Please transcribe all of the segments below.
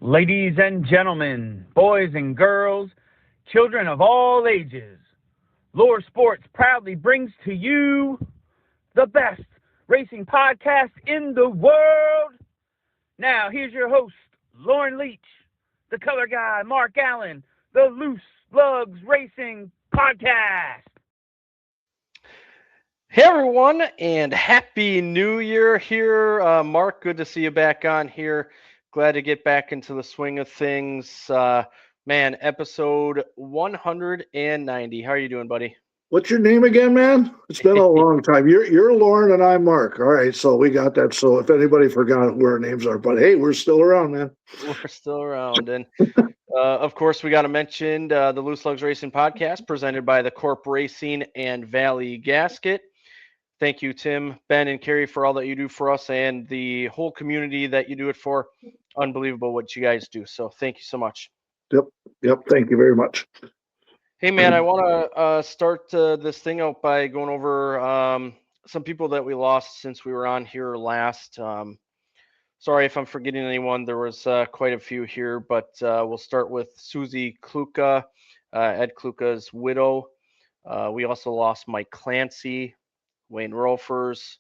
Ladies and gentlemen, boys and girls, children of all ages, Lore Sports proudly brings to you the best racing podcast in the world. Now, here's your host, Lauren Leach, the color guy, Mark Allen, the Loose Lugs Racing Podcast. Hey everyone, and Happy New Year here. Mark, good to see you back on here. Glad to get back into the swing of things. Episode 190. How are you doing, buddy? What's your name again, man? It's been a long time. You're Lauren and I'm Mark. All right, so we got that. So if anybody forgot who our names are, but hey, we're still around, man. We're still around. And of course, we got to mention the Loose Lugs Racing Podcast presented by the Corp Racing and Valley Gasket. Thank you, Tim, Ben, and Carrie, for all that you do for us and the whole community that you do it for. Unbelievable what you guys do. So thank you so much. Yep. Thank you very much. Hey, man, I want to start this thing out by going over some people that we lost since we were on here last. Sorry if I'm forgetting anyone. There was quite a few here, but we'll start with Susie Kluka, Ed Kluka's widow. We also lost Mike Clancy, Wayne Rolfers,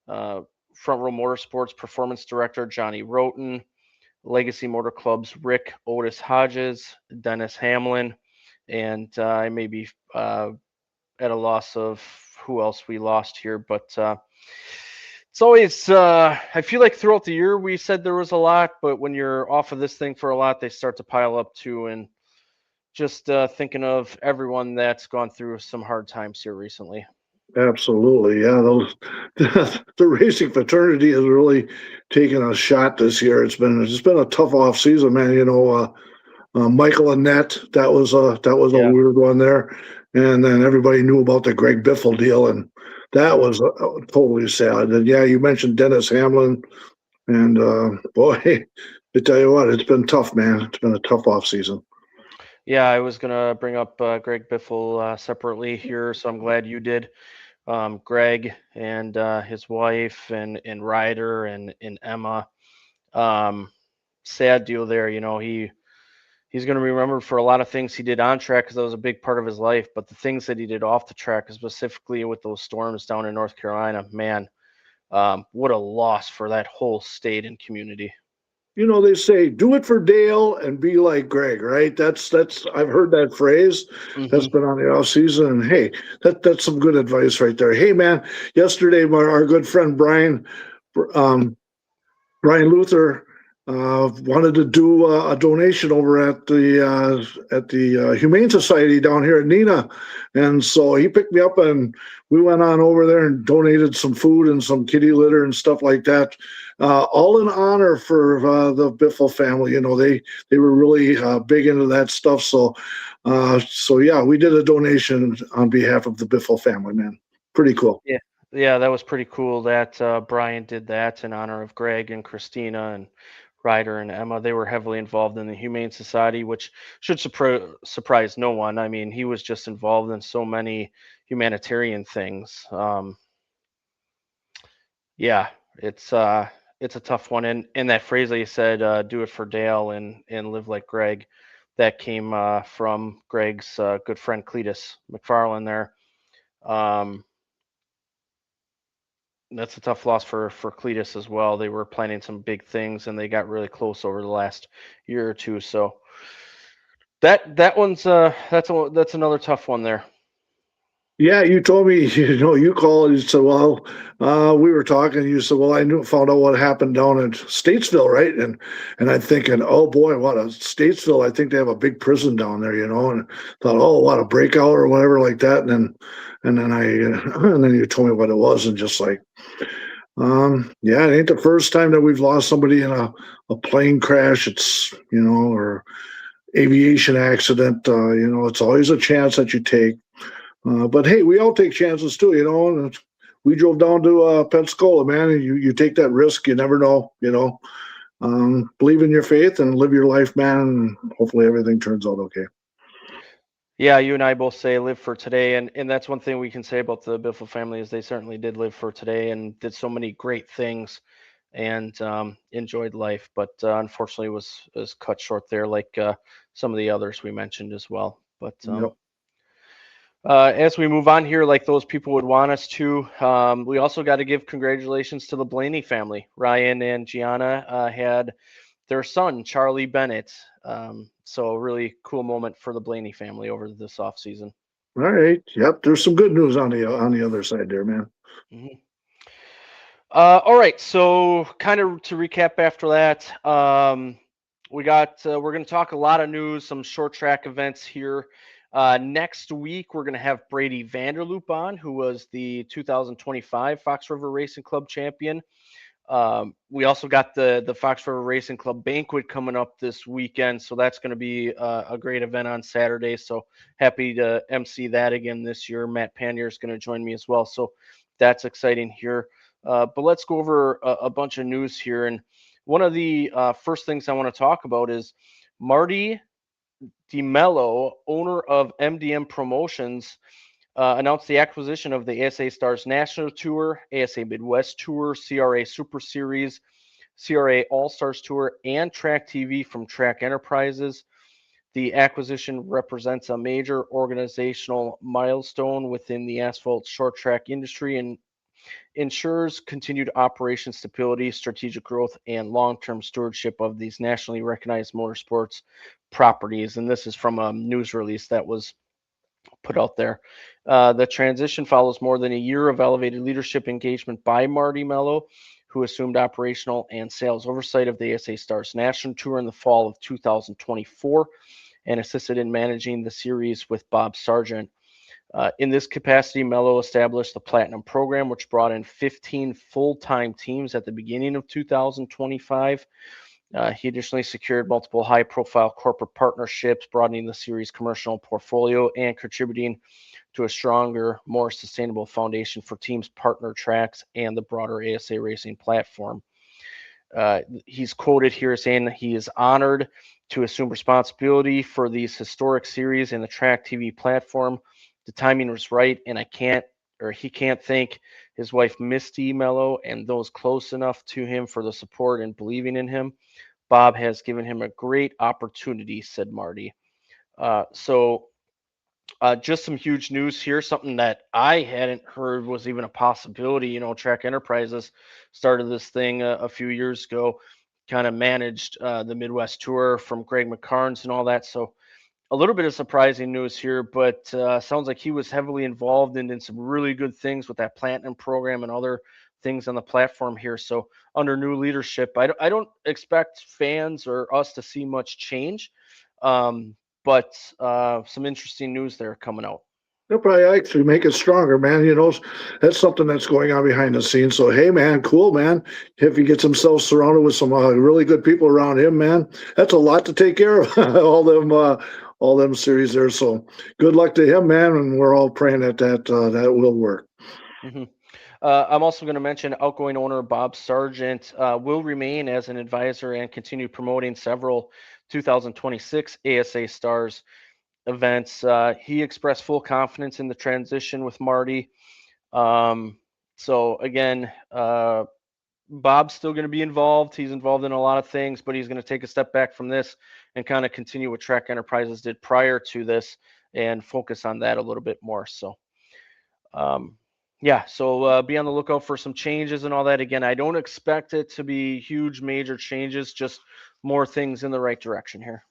Front Row Motorsports Performance Director Johnny Roten, Legacy Motor Club's Rick Otis Hodges, Dennis Hamlin, and I may be at a loss of who else we lost here, but it's always, I feel like throughout the year we said there was a lot, but when you're off of this thing for a lot, they start to pile up too, and just thinking of everyone that's gone through some hard times here recently. Absolutely, yeah. The racing fraternity has really taken a shot this year. It's been a tough off season, man. You know, Michael Annette, that was a weird one there, and then everybody knew about the Greg Biffle deal, and that was totally sad. And yeah, you mentioned Dennis Hamlin, and boy, I tell you what, it's been tough, man. It's been a tough off season. Yeah, I was gonna bring up Greg Biffle separately here, so I'm glad you did. Greg and his wife and Ryder and Emma. Sad deal there. You know, he's going to be remembered for a lot of things he did on track because that was a big part of his life. But the things that he did off the track, specifically with those storms down in North Carolina, man, what a loss for that whole state and community. You know, they say, do it for Dale and be like Greg, right? That's I've heard that phrase. Mm-hmm. That's been on the off season. And hey, that's some good advice right there. Hey, man, yesterday, our good friend Brian Luther wanted to do a donation over at the Humane Society down here at Neenah. And so he picked me up and we went on over there and donated some food and some kitty litter and stuff like that. All in honor for the Biffle family. You know, they were really big into that stuff. So yeah, we did a donation on behalf of the Biffle family, man. Pretty cool. Yeah, that was pretty cool that Brian did that in honor of Greg and Christina and Ryder and Emma. They were heavily involved in the Humane Society, which should surprise no one. I mean, he was just involved in so many humanitarian things. Yeah, it's a tough one. And that phrase that you said, do it for Dale and live like Greg, that came from Greg's good friend Cletus McFarland there. That's a tough loss for Cletus as well. They were planning some big things and they got really close over the last year or two. So that one's that's another tough one there. Yeah, you told me, you know, you called and you said, well, we were talking, you said, well, found out what happened down in Statesville, right? And I'm thinking, oh boy, what a Statesville. I think they have a big prison down there, you know, and thought, oh, what a breakout or whatever like that. And then you told me what it was and just like, yeah, it ain't the first time that we've lost somebody in a plane crash. It's, you know, or aviation accident, you know, it's always a chance that you take. But hey, we all take chances too, you know. And we drove down to Pensacola, man. And you take that risk. You never know, you know. Believe in your faith and live your life, man. And hopefully everything turns out okay. Yeah, you and I both say live for today, and that's one thing we can say about the Biffle family is they certainly did live for today and did so many great things and enjoyed life, but unfortunately was cut short there, like some of the others we mentioned as well. But Yep. as we move on here, like those people would want us to, we also got to give congratulations to the Blaney family. Ryan and Gianna had their son, Charlie Bennett. So a really cool moment for the Blaney family over this offseason. All right. Yep. There's some good news on the other side there, man. Mm-hmm. All right. So kind of to recap after that, we're going to talk a lot of news, some short track events here. Next week, we're going to have Brady Vanderloop on, who was the 2025 Fox River Racing Club champion. We also got the Fox River Racing Club banquet coming up this weekend, so that's going to be a great event on Saturday. So happy to MC that again this year. Matt Pannier is going to join me as well, so that's exciting here. But let's go over a bunch of news here. And one of the first things I want to talk about is Marty DeMello, owner of MDM Promotions, announced the acquisition of the ASA Stars National Tour, ASA Midwest Tour, CRA Super Series, CRA All-Stars Tour, and Track TV from Track Enterprises. The acquisition represents a major organizational milestone within the asphalt short track industry and ensures continued operation stability, strategic growth, and long-term stewardship of these nationally recognized motorsports properties. And this is from a news release that was put out there. The transition follows more than a year of elevated leadership engagement by Marty Mello, who assumed operational and sales oversight of the ASA Stars National Tour in the fall of 2024 and assisted in managing the series with Bob Sargent. In this capacity, Mello established the Platinum Program, which brought in 15 full-time teams at the beginning of 2025. He additionally secured multiple high-profile corporate partnerships, broadening the series' commercial portfolio and contributing to a stronger, more sustainable foundation for teams, partner tracks, and the broader ASA racing platform. He's quoted here saying that he is honored to assume responsibility for these historic series and the Track TV platform. The timing was right, and he can't thank his wife Misty Mello and those close enough to him for the support and believing in him. Bob has given him a great opportunity, said Marty. So just some huge news here, something that I hadn't heard was even a possibility. You know, Track Enterprises started this thing a few years ago, kind of managed the Midwest Tour from Greg McCarnes and all that. So a little bit of surprising news here, but sounds like he was heavily involved in some really good things with that Platinum Program and other things on the platform here. So under new leadership, I don't expect fans or us to see much change, but some interesting news there coming out. They'll probably actually make it stronger, man. You know, that's something that's going on behind the scenes. So, hey, man, cool, man. If he gets himself surrounded with some really good people around him, man, that's a lot to take care of. all them series there. So, good luck to him, man. And we're all praying that will work. Mm-hmm. I'm also going to mention outgoing owner Bob Sargent will remain as an advisor and continue promoting several 2026 ASA Stars events. He expressed full confidence in the transition with Marty. So again, Bob's still going to be involved. He's involved in a lot of things, but he's going to take a step back from this and kind of continue what Track Enterprises did prior to this and focus on that a little bit more. So, yeah, so be on the lookout for some changes and all that. Again, I don't expect it to be huge, major changes, just more things in the right direction here.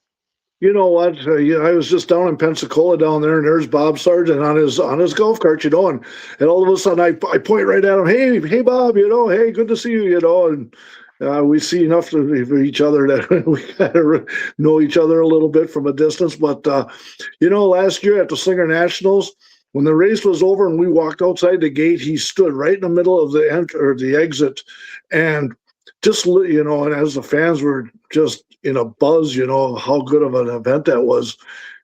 You know what? I was just down in Pensacola down there, and there's Bob Sargent on his golf cart, you know, and all of a sudden I point right at him. Hey, Bob, you know, hey, good to see you, you know, and we see enough for each other that we gotta know each other a little bit from a distance. But you know, last year at the Slinger Nationals, when the race was over and we walked outside the gate, he stood right in the middle of the exit, and just, you know, and as the fans were just in a buzz, you know, how good of an event that was.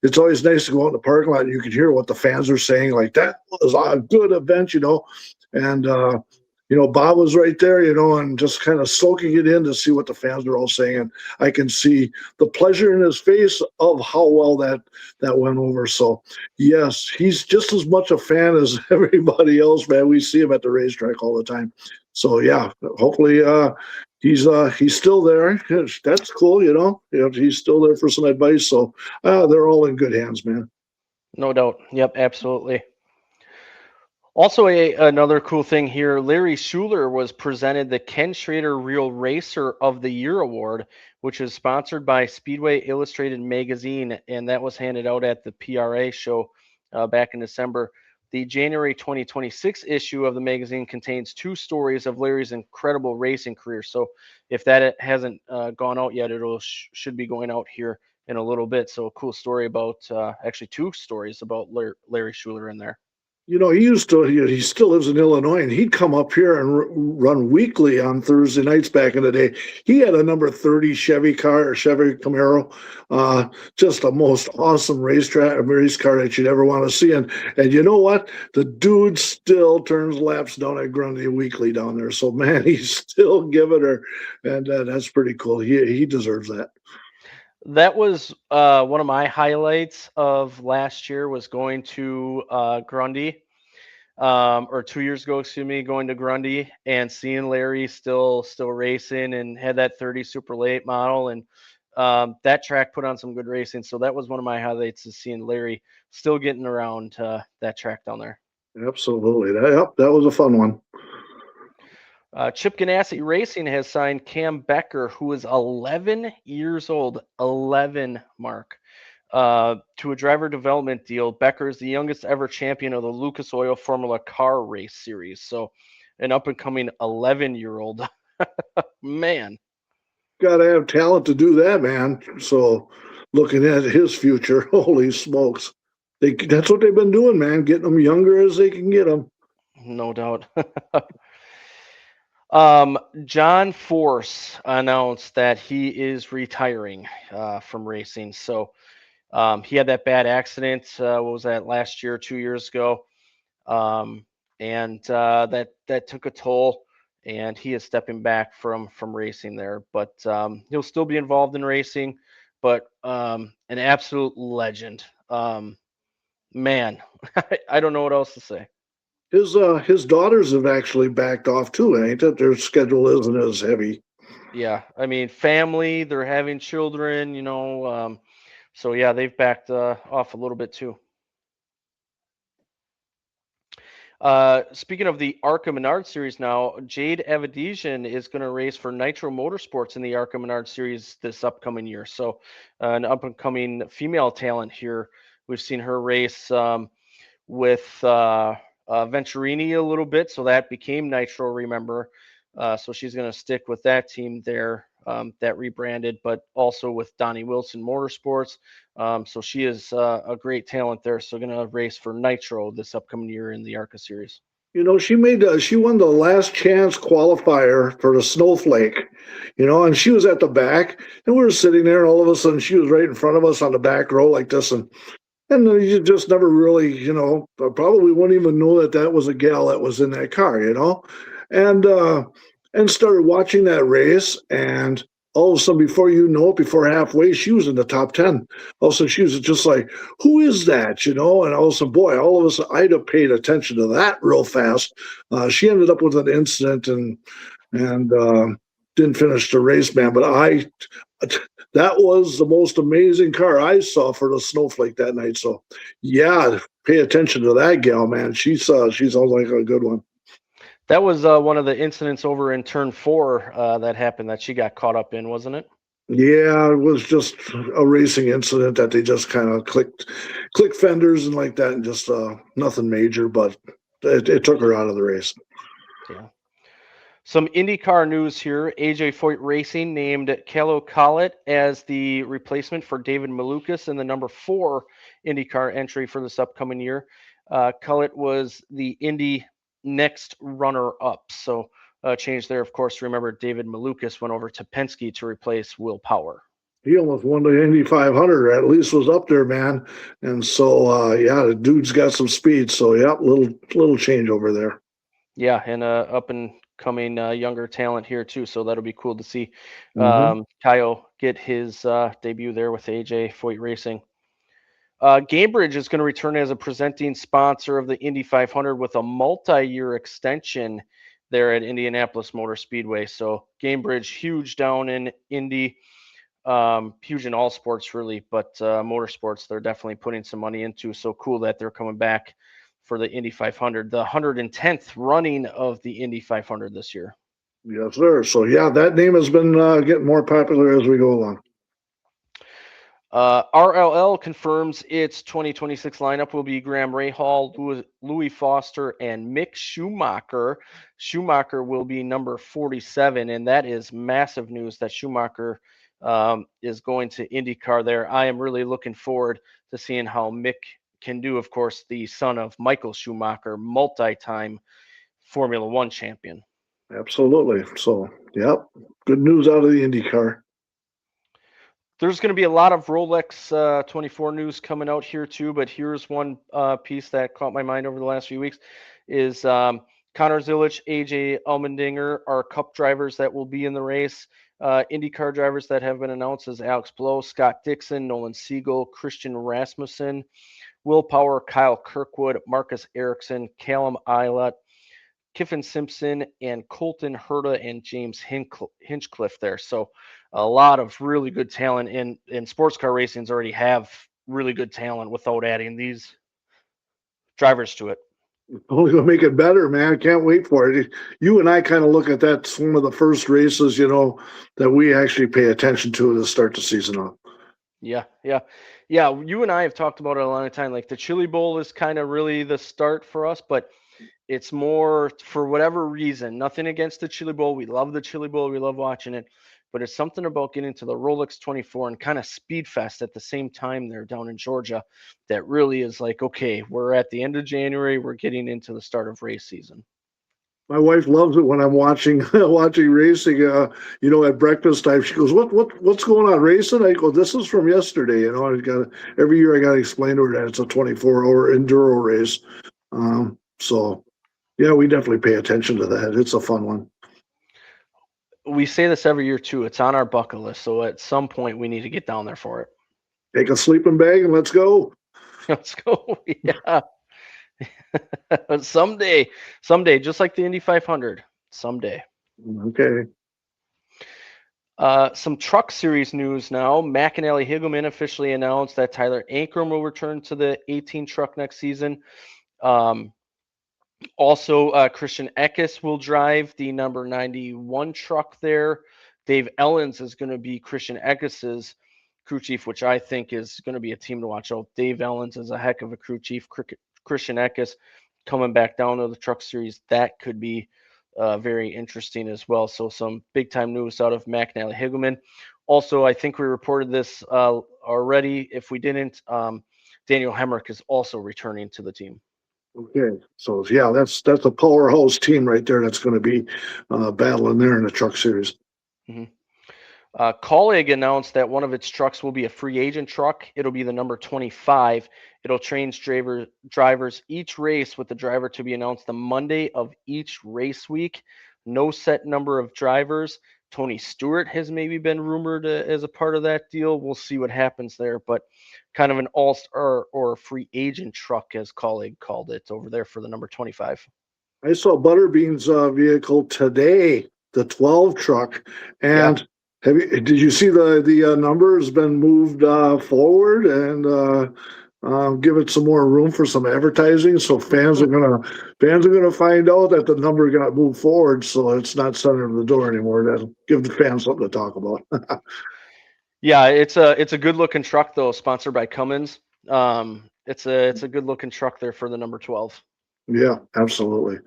It's always nice to go out in the parking lot and you can hear what the fans are saying, like, that was a good event, you know. And, you know, Bob was right there, you know, and just kind of soaking it in to see what the fans are all saying. And I can see the pleasure in his face of how well that went over. So, yes, he's just as much a fan as everybody else, man. We see him at the racetrack all the time. So yeah, hopefully he's still there. That's cool, he's still there for some advice. So they're all in good hands, man. No doubt. Yep, absolutely. Also, another cool thing here, Larry Schuler was presented the Ken Schrader Real Racer of the Year award, which is sponsored by Speedway Illustrated magazine, and that was handed out at the PRA show back in December. The January 2026 issue of the magazine contains 2 stories of Larry's incredible racing career. So if that hasn't gone out yet, should be going out here in a little bit. So a cool story about actually 2 stories about Larry Schuler in there. He still lives in Illinois, and he'd come up here and run weekly on Thursday nights back in the day. He had a number 30 Chevy Camaro, just the most awesome race car that you'd ever want to see. And you know what? The dude still turns laps down at Grundy weekly down there. So, man, he's still giving her, and that's pretty cool. He deserves that. That was one of my highlights of last year was going to Grundy, or 2 years ago, excuse me, going to Grundy and seeing Larry still racing and had that 30 super late model, and that track put on some good racing. So that was one of my highlights, is seeing Larry still getting around that track down there. Absolutely. That was a fun one. Chip Ganassi Racing has signed Cam Becker, who is 11 years old, 11, Mark, to a driver development deal. Becker is the youngest ever champion of the Lucas Oil Formula Car Race Series. So an up-and-coming 11-year-old. Man. Got to have talent to do that, man. So looking at his future, holy smokes. That's what they've been doing, man, getting them younger as they can get them. No doubt. John Force announced that he is retiring from racing. So he had that bad accident. What was that, last year, 2 years ago? And that took a toll. And he is stepping back from racing there. But he'll still be involved in racing. But an absolute legend. Man, I don't know what else to say. His daughters have actually backed off too, ain't it? Their schedule isn't as heavy. Yeah, I mean, family, they're having children, so yeah, they've backed off a little bit too. Speaking of the ARCA Menard Series now, Jade Avedizian is going to race for Nitro Motorsports in the ARCA Menard Series this upcoming year. So an up-and-coming female talent here. We've seen her race with Venturini a little bit, so that became Nitro, remember. So she's going to stick with that team there, that rebranded, but also with Donnie Wilson Motorsports. So she is a great talent there. So going to race for Nitro this upcoming year in the ARCA Series. She won the last chance qualifier for the Snowflake, and she was at the back, and we were sitting there, and all of a sudden she was right in front of us on the back row like this, and you just never really, probably wouldn't even know that was a gal that was in that car, and started watching that race, and all of a sudden, before you know it, before halfway, she was in the top 10. All of a sudden, she was just like, who is that, and all of a sudden, boy, all of a sudden, I'd have paid attention to that real fast. She ended up with an incident and didn't finish the race, man, but that was the most amazing car I saw for the Snowflake that night. So, yeah, pay attention to that gal, man. She sounds like a good one. That was one of the incidents over in turn 4 that happened that she got caught up in, wasn't it? Yeah, it was just a racing incident that they just kind of clicked fenders and like that, and just nothing major, but it took her out of the race. Yeah. Some IndyCar news here. AJ Foyt Racing named Calo Collett as the replacement for David Malukas in the number 4 IndyCar entry for this upcoming year. Collett was the Indy next runner-up, so change there. Of course, remember David Malukas went over to Penske to replace Will Power. He almost won the Indy 500, or at least was up there, man. And so, yeah, the dude's got some speed. So, yeah, little change over there. Yeah, and up and coming younger talent here too, so that'll be cool to see Kyle get his debut there with AJ Foyt Racing. Gamebridge is going to return as a presenting sponsor of the Indy 500 with a multi-year extension there at Indianapolis Motor Speedway. So Gamebridge, huge down in Indy, huge in all sports really, but motorsports they're definitely putting some money into. So cool that they're coming back for the Indy 500, the 110th running of the Indy 500 this year. Yes, sir. So yeah, that name has been getting more popular as we go along. RLL confirms its 2026 lineup will be Graham Rahal, Louis Foster, and Mick Schumacher. Schumacher will be number 47, and that is massive news that Schumacher is going to IndyCar there. I am really looking forward to seeing how Mick can do. Of course, the son of Michael Schumacher, multi-time Formula One champion. Absolutely. So, yep, good news out of the IndyCar. There's going to be a lot of Rolex 24 news coming out here too, but here's one piece that caught my mind over the last few weeks is Connor Zilic, AJ Allmendinger are Cup drivers that will be in the race. IndyCar drivers that have been announced as Alex Blow, Scott Dixon, Nolan Siegel, Christian Rasmussen, Will Power, Kyle Kirkwood, Marcus Ericsson, Callum Eilert, Kiffin Simpson, and Colton Herta and James Hinchcliffe there. So a lot of really good talent in sports car racings already have really good talent without adding these drivers to it. Only gonna make it better, man. Can't wait for it. You and I kind of look at that. It's one of the first races, that we actually pay attention to to start the season off. Yeah. You and I have talked about it a long time. Like the Chili Bowl is kind of really the start for us, but it's more for whatever reason. Nothing against the Chili Bowl. We love the Chili Bowl. We love watching it. But it's something about getting to the Rolex 24 and kind of Speed Fest at the same time there down in Georgia that really is like, okay, we're at the end of January. We're getting into the start of race season. My wife loves it when I'm watching racing. At breakfast time, she goes, "What's going on racing?" I go, "This is from yesterday." Every year I got to explain to her that it's a 24-hour enduro race. So yeah, we definitely pay attention to that. It's a fun one. We say this every year too. It's on our bucket list. So at some point we need to get down there for it. Take a sleeping bag and let's go. Let's go. Yeah. Someday, just like the Indy 500, someday. Okay. Some truck series news now. McAnally Higgleman officially announced that Tyler Ankrum will return to the 18 truck next season. Also, Christian Eckes will drive the number 91 truck there. Dave Ellens is going to be Christian Eckes's crew chief, which I think is going to be a team to watch out. Dave Ellens is a heck of a crew chief. Christian Eckes coming back down to the truck series. That could be very interesting as well. So some big time news out of McAnally Higgleman. Also, I think we reported this already. If we didn't, Daniel Hemrick is also returning to the team. Okay, so yeah, that's a powerhouse team right there. That's going to be battling there in the truck series. Mm-hmm. Colleague announced that one of its trucks will be a free agent truck. It'll be the number 25. It'll train drivers each race with the driver to be announced the Monday of each race week. No set number of drivers. Tony Stewart has maybe been rumored as a part of that deal. We'll see what happens there, but kind of an all-star or free agent truck, as Colleague called it, over there for the number 25. I saw Butterbean's vehicle today, the 12 truck, and did you see the number has been moved forward and give it some more room for some advertising? So fans are gonna find out that the number got moved forward, so it's not center of the door anymore. That'll give the fans something to talk about. Yeah, it's a good looking truck though, sponsored by Cummins. It's a good looking truck there for the number 12. Yeah, absolutely.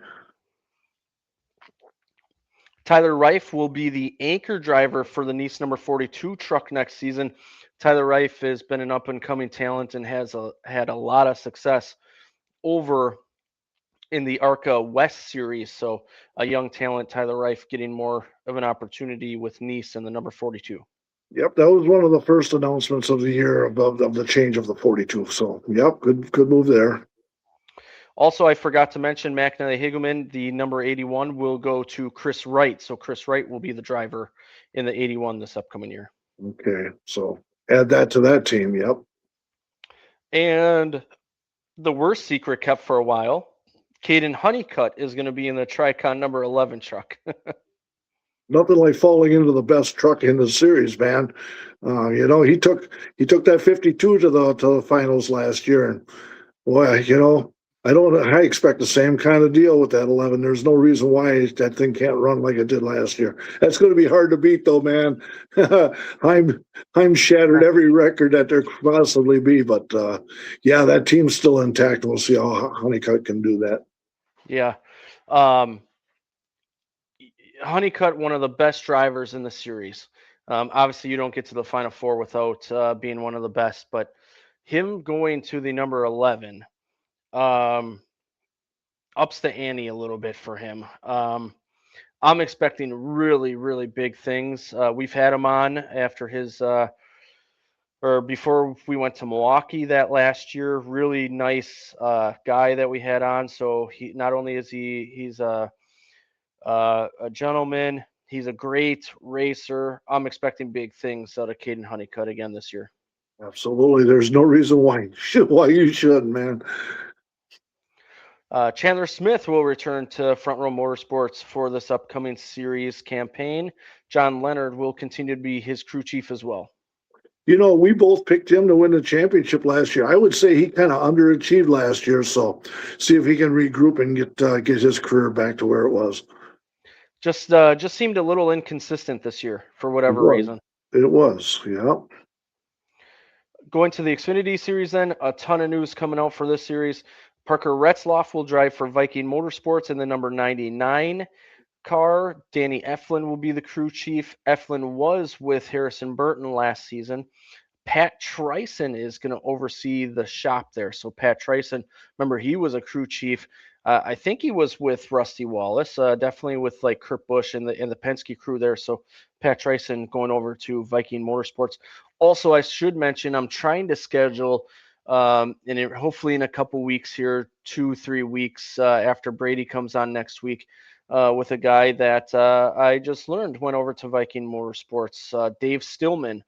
Tyler Reif will be the anchor driver for the Nice number 42 truck next season. Tyler Reif has been an up-and-coming talent and has had a lot of success over in the ARCA West Series. So a young talent, Tyler Reif, getting more of an opportunity with Nice in the number 42. Yep, that was one of the first announcements of the year of the change of the 42. So, yep, good move there. Also, I forgot to mention McAnally Higgleman, the number 81 will go to Chris Wright. So Chris Wright will be the driver in the 81 this upcoming year. Okay, so add that to that team, yep. And the worst secret kept for a while, Caden Honeycutt is going to be in the Tricon number 11 truck. Nothing like falling into the best truck in the series, man. He took that 52 to the finals last year, and boy, I expect the same kind of deal with that 11. There's no reason why that thing can't run like it did last year. That's going to be hard to beat, though, man. I'm shattered every record that there could possibly be, but yeah, that team's still intact. We'll see how Honeycutt can do that. Yeah. Honeycutt, one of the best drivers in the series. Obviously, you don't get to the Final Four without being one of the best, but him going to the number 11 ups the ante a little bit for him. I'm expecting really, really big things. We've had him on after his or before we went to Milwaukee that last year. Really nice guy that we had on. So he not only is he's a gentleman, he's a great racer. I'm expecting big things out of Caden Honeycutt again this year. Absolutely. There's no reason why you shouldn't, man. Chandler Smith will return to Front Row Motorsports for this upcoming series campaign. John Leonard will continue to be his crew chief as well. We both picked him to win the championship last year. I would say he kind of underachieved last year, so see if he can regroup and get his career back to where it was. Just seemed a little inconsistent this year for whatever reason. It was, yeah. Going to the Xfinity Series then, a ton of news coming out for this series. Parker Retzloff will drive for Viking Motorsports in the number 99 car. Danny Eflin will be the crew chief. Eflin was with Harrison Burton last season. Pat Trison is going to oversee the shop there. So Pat Trison, remember, he was a crew chief. I think he was with Rusty Wallace, definitely with like Kurt Busch and the Penske crew there. So Pat Trison going over to Viking Motorsports. Also, I should mention, I'm trying to schedule, and hopefully in a couple weeks here, 2-3 weeks after Brady comes on next week, with a guy that I just learned went over to Viking Motorsports, Dave Stillman,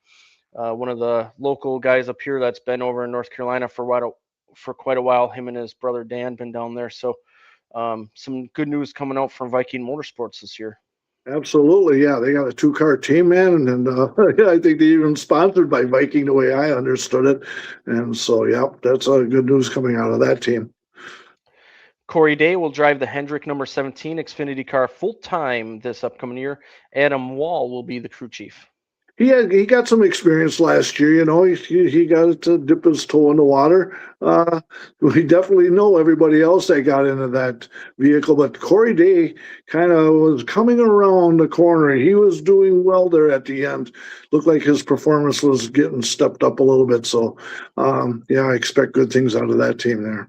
one of the local guys up here that's been over in North Carolina for quite a while. Him and his brother Dan been down there. So some good news coming out from Viking Motorsports this year. Absolutely, yeah. They got a 2-car team, man, and I think they even sponsored by Viking the way I understood it. And so, yeah, that's good news coming out of that team. Corey Day will drive the Hendrick number 17 Xfinity car full-time this upcoming year. Adam Wall will be the crew chief. He got some experience last year, he got to dip his toe in the water. We definitely know everybody else that got into that vehicle, but Corey Day kind of was coming around the corner. He was doing well there at the end. Looked like his performance was getting stepped up a little bit. So, I expect good things out of that team there.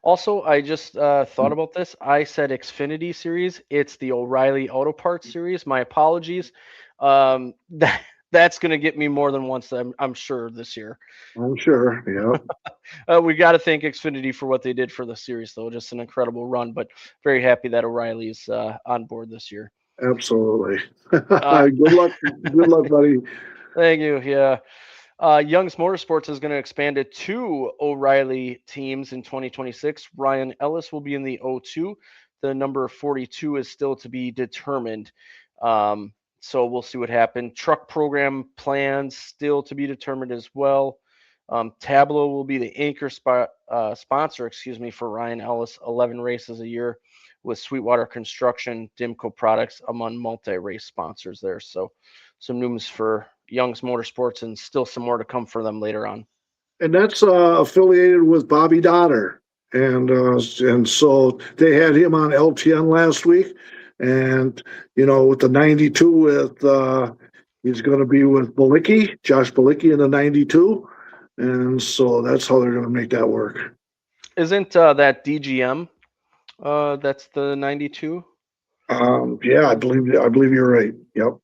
Also, I just thought about this. I said Xfinity Series. It's the O'Reilly Auto Parts Series. My apologies. That's going to get me more than once, I'm sure, this year. I'm sure, yeah. We got to thank Xfinity for what they did for the series, though. Just an incredible run, but very happy that O'Reilly is on board this year. Absolutely. Good luck, buddy. Thank you, yeah. Young's Motorsports is going to expand to 2 O'Reilly teams in 2026. Ryan Ellis will be in the 02. The number 42 is still to be determined. So we'll see what happens. Truck program plans still to be determined as well. Tableau will be the anchor sponsor, for Ryan Ellis, 11 races a year with Sweetwater Construction, Dimco Products among multi-race sponsors there. So some news for Young's Motorsports and still some more to come for them later on. And that's affiliated with Bobby Dotter. And so they had him on LTN last week. And, with the 92 he's going to be with Josh Balicki in the 92. And so that's how they're going to make that work. Isn't that DGM? That's the 92? Yeah, I believe you're right. Yep.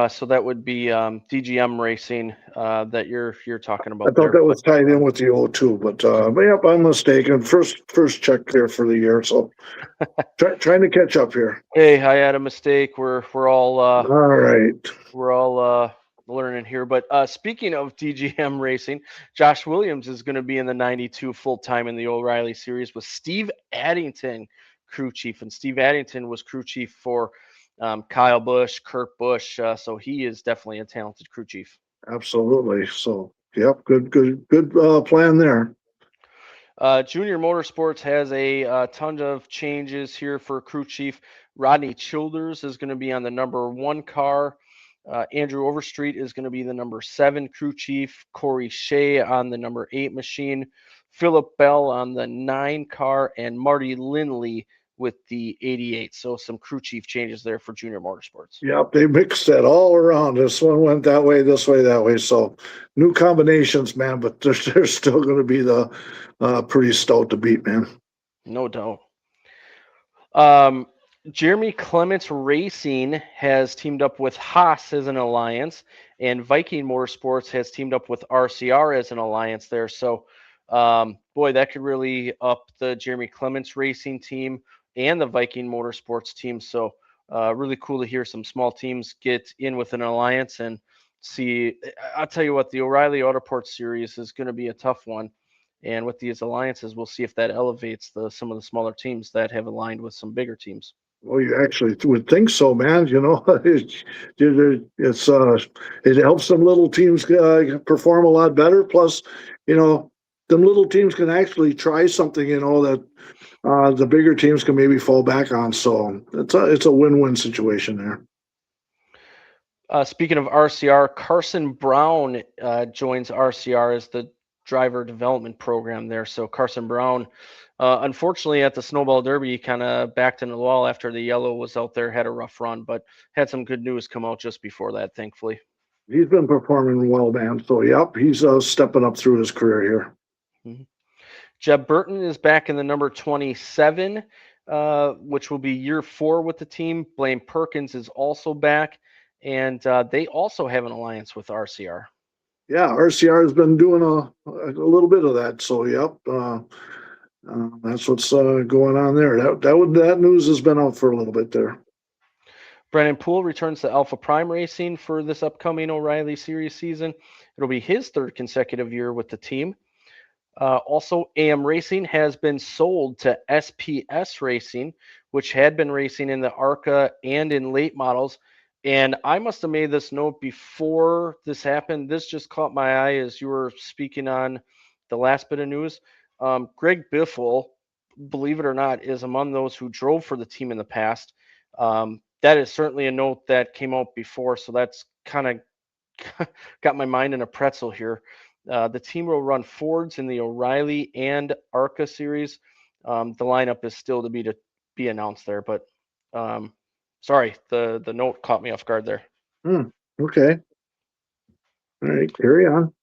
So that would be DGM Racing that you're talking about. I thought that was tied in with the O2, but yep, I'm mistaken. First check there for the year, so trying to catch up here. Hey, I had a mistake. We're all right. We're all learning here. But speaking of DGM racing, Josh Williams is going to be in the 92 full time in the O'Reilly Series with Steve Addington, crew chief. And Steve Addington was crew chief for Kyle Busch, Kurt Busch. So he is definitely a talented crew chief. Absolutely. So, yep, good plan there. Junior Motorsports has a ton of changes here for crew chief. Rodney Childers is going to be on the number 1 car. Andrew Overstreet is going to be the number 7 crew chief. Corey Shea on the number 8 machine. Philip Bell on the 9 car, and Marty Lindley with the 88. So some crew chief changes there for Junior Motorsports. Yep, they mixed that all around. This one went that way, this way, that way. So new combinations, man, but they're still going to be the pretty stout to beat, man. No doubt. Jeremy Clements Racing has teamed up with Haas as an alliance, and Viking Motorsports has teamed up with RCR as an alliance there. So, boy, that could really up the Jeremy Clements Racing team and the Viking Motorsports team. So, really cool to hear some small teams get in with an alliance and see. I'll tell you what, the O'Reilly Autoport Series is going to be a tough one. And with these alliances, we'll see if that elevates some of the smaller teams that have aligned with some bigger teams. Well, you actually would think so, man. You know, it helps some little teams perform a lot better. Plus, you know, them little teams can actually try something, you know, that the bigger teams can maybe fall back on. So it's a win-win situation there. Speaking of RCR, Carson Brown joins RCR as the driver development program there. So Carson Brown, unfortunately at the Snowball Derby, he kind of backed into the wall after the yellow was out there, had a rough run, but had some good news come out just before that, thankfully. He's been performing well, man. So, yep, he's stepping up through his career here. Mm-hmm. Jeb Burton is back in the number 27, which will be year 4 with the team. Blaine Perkins is also back, and they also have an alliance with RCR. Yeah, RCR has been doing a little bit of that. So, yep, that's what's going on there. That news has been out for a little bit there. Brennan Poole returns to Alpha Prime Racing for this upcoming O'Reilly Series season. It'll be his 3rd consecutive year with the team. Also, AM Racing has been sold to SPS Racing, which had been racing in the ARCA and in late models. And I must have made this note before this happened. This just caught my eye as you were speaking on the last bit of news. Greg Biffle, believe it or not, is among those who drove for the team in the past. That is certainly a note that came out before, so that's kind of got my mind in a pretzel here. The team will run Fords in the O'Reilly and ARCA series. The lineup is still to be announced there, but sorry, the note caught me off guard there. Okay. All right, carry on.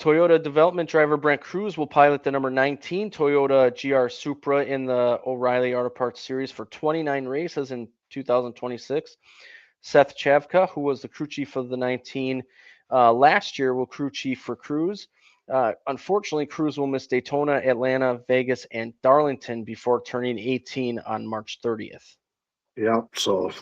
Toyota development driver Brent Cruz will pilot the number 19 Toyota GR Supra in the O'Reilly Auto Parts Series for 29 races in 2026. Seth Chavka, who was the crew chief of the 19 last year, will crew chief for Cruz. Unfortunately, Cruz will miss Daytona, Atlanta, Vegas, and Darlington before turning 18 on March 30th. Yeah, so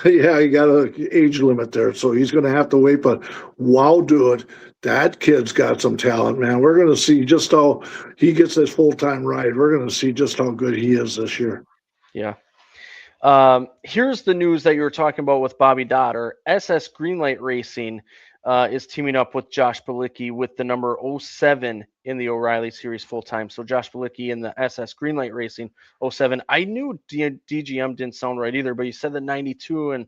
yeah, you got an age limit there, so he's going to have to wait. But wow, dude, that kid's got some talent, man. We're going to see just how he gets this full-time ride. We're going to see just how good he is this year. Yeah. Here's the news that you were talking about with Bobby Dotter. SS Greenlight Racing is teaming up with Josh Balicki with the number 07 in the O'Reilly Series full-time. So Josh Balicki in the SS Greenlight Racing 07. I knew DGM didn't sound right either, but you said the 92 and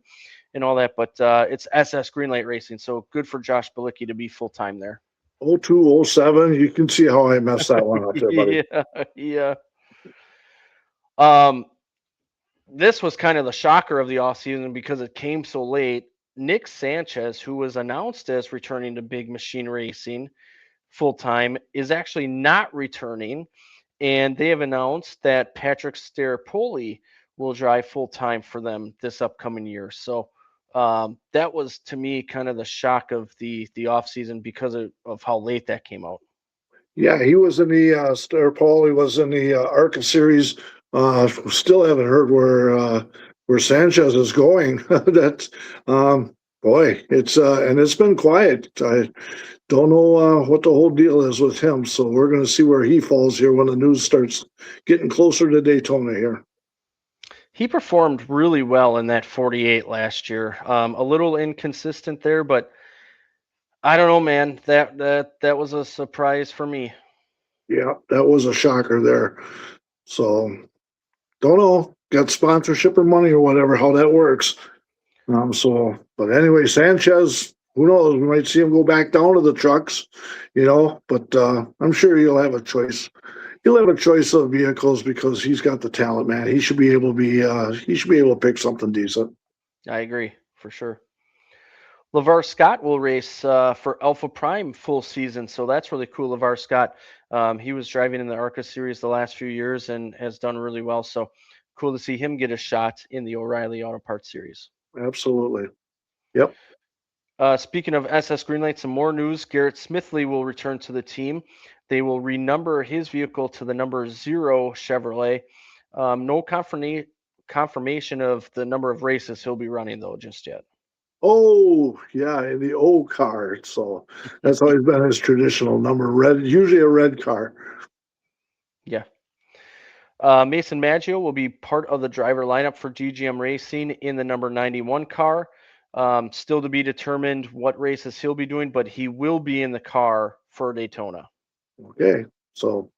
all that, but it's SS Greenlight Racing. So good for Josh Balicki to be full-time there. 02, 07, you can see how I messed that one up there, buddy. Yeah. This was kind of the shocker of the offseason because it came so late. Nick Sanchez, who was announced as returning to Big Machine Racing full-time, is actually not returning, and they have announced that Patrick Staropoli will drive full-time for them this upcoming year. So that was, to me, kind of the shock of the offseason because of how late that came out. Yeah, he was in the Staropoli was in the ARCA series. Still haven't heard where Sanchez is going. That's Boy, it's and it's been quiet. I don't know what the whole deal is with him, so we're going to see where he falls here when the news starts getting closer to Daytona here. He performed really well in that 48 last year. A little inconsistent there, but I don't know, man. That was a surprise for me. Yeah, that was a shocker there. So don't know, got sponsorship or money or whatever, how that works. But anyway, Sanchez, who knows? We might see him go back down to the trucks, but I'm sure he'll have a choice. He'll have a choice of vehicles because he's got the talent, man. He should be able to pick something decent. I agree for sure. LeVar Scott will race for Alpha Prime full season, so that's really cool. LeVar Scott, he was driving in the ARCA series the last few years and has done really well. So cool to see him get a shot in the O'Reilly Auto Parts series. Absolutely. Yep. Speaking of SS Greenlight, some more news. Garrett Smithley will return to the team. They will renumber his vehicle to the number 0 Chevrolet. No confirmation of the number of races he'll be running, though, just yet. Oh, yeah, in the old car. So that's always been his traditional number. Red, usually a red car. Yeah. Mason Maggio will be part of the driver lineup for DGM Racing in the number 91 car. Still to be determined what races he'll be doing, but he will be in the car for Daytona. Okay, so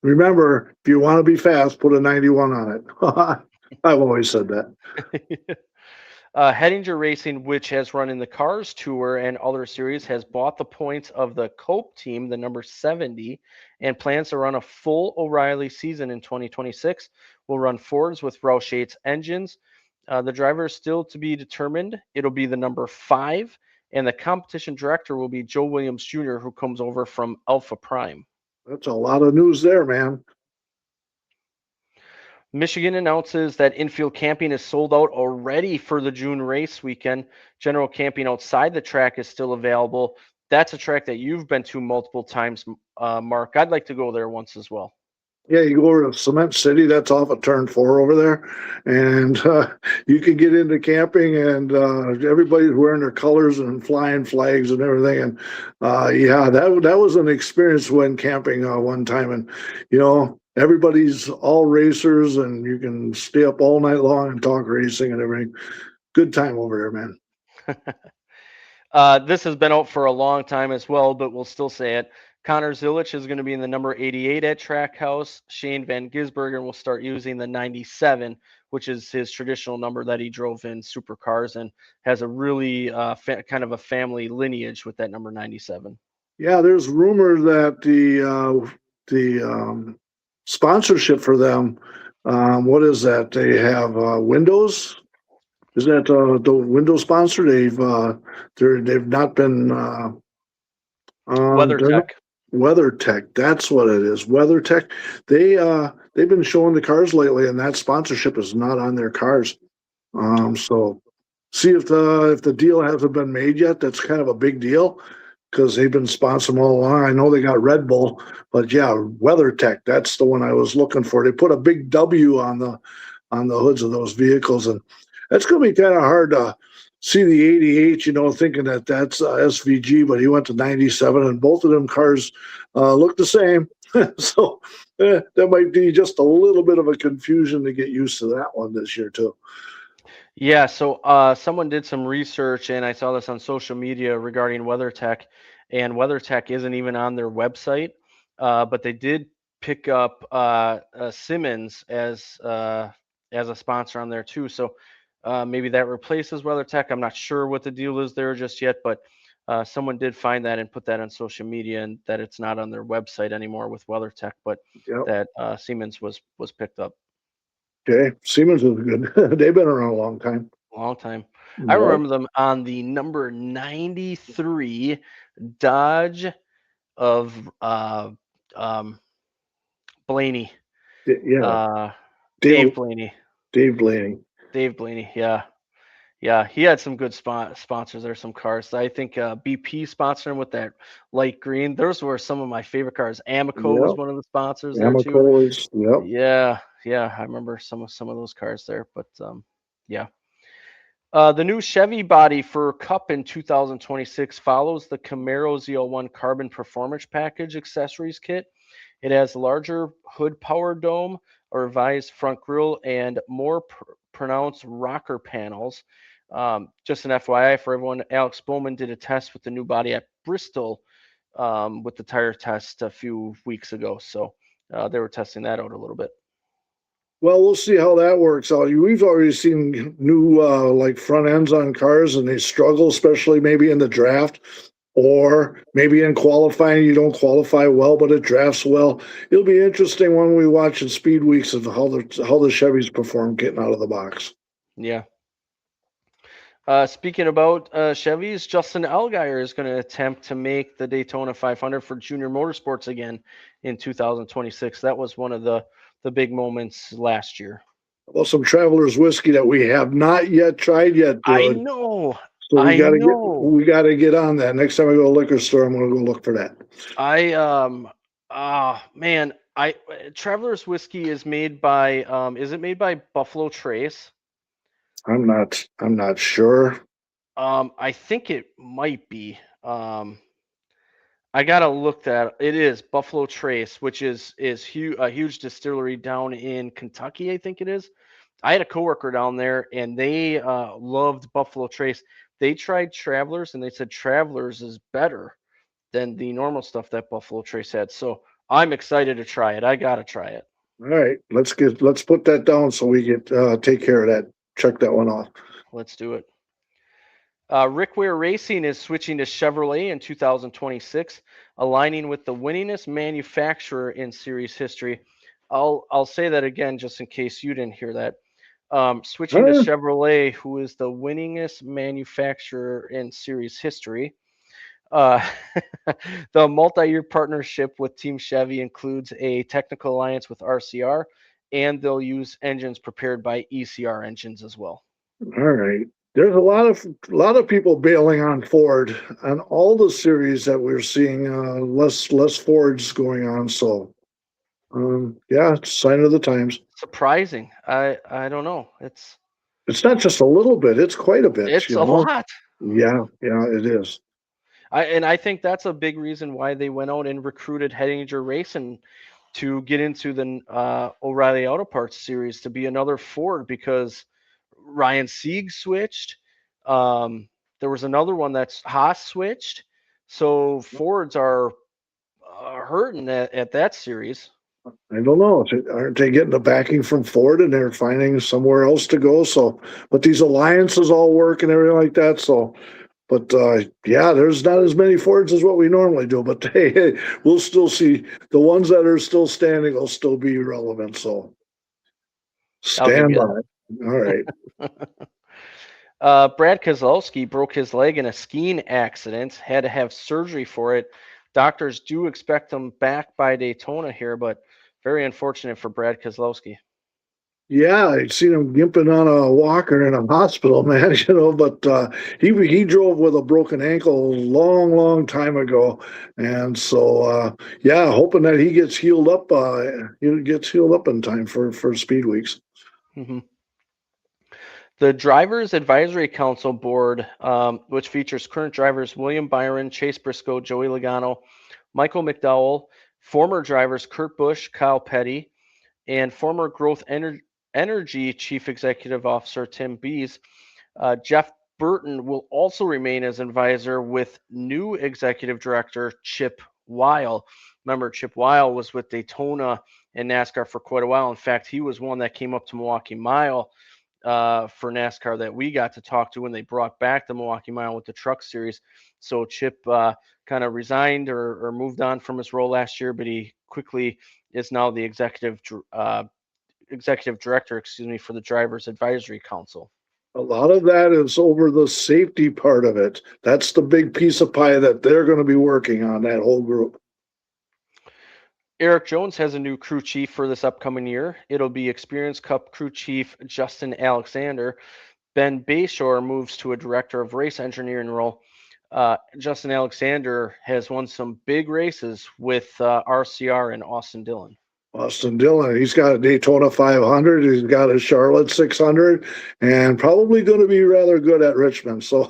remember, if you want to be fast, put a 91 on it. I've always said that. Hettinger Racing, which has run in the Cars Tour and other series, has bought the points of the Cope team, the number 70, and plans to run a full O'Reilly season in 2026. Will run Fords with Roush 8's engines. The driver is still to be determined. It'll be the number 5, and the competition director will be Joe Williams Jr., who comes over from Alpha Prime. That's a lot of news there, man. Michigan announces that infield camping is sold out already for the June race weekend. General camping outside the track is still available. That's a track that you've been to multiple times, Mark. I'd like to go there once as well. Yeah, you go over to Cement City. That's off of Turn 4 over there, and you can get into camping, and everybody's wearing their colors and flying flags and everything. And yeah, that was an experience when camping one time, and everybody's all racers, and you can stay up all night long and talk racing and everything. Good time over there, man. This has been out for a long time as well, but we'll still say it. Connor Zilich is going to be in the number 88 at Trackhouse. Shane Van Gisbergen will start using the 97, which is his traditional number that he drove in supercars, and has a really kind of a family lineage with that number 97. Yeah, there's rumor that the sponsorship for them, what is that? They have Windows. Is that the Windows sponsor? They've not been WeatherTech. WeatherTech, that's what it is. WeatherTech. They've been showing the cars lately, and that sponsorship is not on their cars. So see if the deal hasn't been made yet. That's kind of a big deal because they've been sponsoring all along. I know they got Red Bull, but yeah, WeatherTech. That's the one I was looking for. They put a big W on the hoods of those vehicles, and that's going to be kind of hard to see the 88, thinking that that's SVG, but he went to 97, and both of them cars look the same. So that might be just a little bit of a confusion to get used to that one this year, too. Yeah, so someone did some research, and I saw this on social media regarding WeatherTech, and WeatherTech isn't even on their website, but they did pick up Simmons as a sponsor on there, too. So maybe that replaces WeatherTech. I'm not sure what the deal is there just yet, but someone did find that and put that on social media, and that it's not on their website anymore with WeatherTech, but that Siemens was picked up. Okay, Siemens is good. They've been around a long time. Long time. I remember them on the number 93 Dodge of Blaney. Yeah. Dave Blaney. Dave Blaney. Dave Blaney, yeah. Yeah, he had some good sponsors there, some cars. I think BP sponsored him with that light green. Those were some of my favorite cars. Amoco was one of the sponsors there too. Amoco is, Yeah, I remember some of those cars there. But yeah. The new Chevy body for Cup in 2026 follows the Camaro ZL1 Carbon Performance Package accessories kit. It has larger hood power dome, a revised front grille, and more pronounced rocker panels. Just an FYI for everyone, Alex Bowman did a test with the new body at Bristol with the tire test a few weeks ago. So they were testing that out a little bit. Well, we'll see how that works out. We've already seen new like front ends on cars, and they struggle, especially maybe in the draft, or maybe in qualifying. You don't qualify well, but it drafts well. It'll be interesting when we watch in speed weeks of how the Chevys perform getting out of the box. Yeah. Speaking about Chevys, Justin Allgaier is going to attempt to make the Daytona 500 for Junior Motorsports again in 2026. That was one of the big moments last year. Well, some Travelers whiskey that we have not yet tried yet, I dude. know. So I know. we gotta get on that. Next time I go to a liquor store, I'm gonna go look for that. Man, Travelers whiskey is made by is it made by Buffalo Trace? I'm not sure. I think it might be. I gotta look that. It is Buffalo Trace, which is a huge distillery down in Kentucky, I think it is. I had a coworker down there, and they loved Buffalo Trace. They tried Travelers, and they said Travelers is better than the normal stuff that Buffalo Trace had. So I'm excited to try it. I gotta try it. All right, let's put that down so we get take care of that. Check that one off. Let's do it. Rick Ware Racing is switching to Chevrolet in 2026, aligning with the winningest manufacturer in series history. I'll say that again just in case you didn't hear that. Switching to Chevrolet, who is the winningest manufacturer in series history. The multi-year partnership with Team Chevy includes a technical alliance with RCR, and they'll use engines prepared by ECR engines as well. All right. There's a lot of people bailing on Ford on all the series that we're seeing. Less Fords going on. So, yeah, it's a sign of the times. Surprising. I don't know. It's not just a little bit; it's quite a bit. It's a lot. Yeah, it is. I think that's a big reason why they went out and recruited Hettinger Racing to get into the O'Reilly Auto Parts series to be another Ford, because Ryan Sieg switched. There was another one that's Haas switched. So Fords are hurting at that series. I don't know. Aren't they getting the backing from Ford, and they're finding somewhere else to go? So, but these alliances all work and everything like that. So, but yeah, there's not as many Fords as what we normally do. But hey, we'll still see the ones that are still standing will still be relevant. So, stand by. All right. Brad Keselowski broke his leg in a skiing accident, had to have surgery for it. Doctors do expect him back by Daytona here, but very unfortunate for Brad Keselowski. Yeah, I'd seen him gimping on a walker in a hospital, man. But he drove with a broken ankle a long time ago, and so yeah, hoping that he gets healed up. He gets healed up in time for Speed Weeks. Mm-hmm. The Drivers Advisory Council Board, which features current drivers William Byron, Chase Briscoe, Joey Logano, Michael McDowell, former drivers Kurt Busch, Kyle Petty, and former Growth Energy Chief Executive Officer Tim Bees. Jeff Burton will also remain as advisor with new Executive Director Chip Weil. Remember, Chip Weil was with Daytona and NASCAR for quite a while. In fact, he was one that came up to Milwaukee Mile for NASCAR that we got to talk to when they brought back the Milwaukee Mile with the Truck Series. So Chip kind of resigned or moved on from his role last year, but he quickly is now the executive director, for the Drivers Advisory Council. A lot of that is over the safety part of it. That's the big piece of pie that they're going to be working on, that whole group. Eric Jones has a new crew chief for this upcoming year. It'll be Experience Cup crew chief Justin Alexander. Ben Bayshore moves to a director of race engineering role. Justin Alexander has won some big races with RCR and Austin Dillon. Austin Dillon, he's got a Daytona 500, he's got a Charlotte 600, and probably going to be rather good at Richmond. So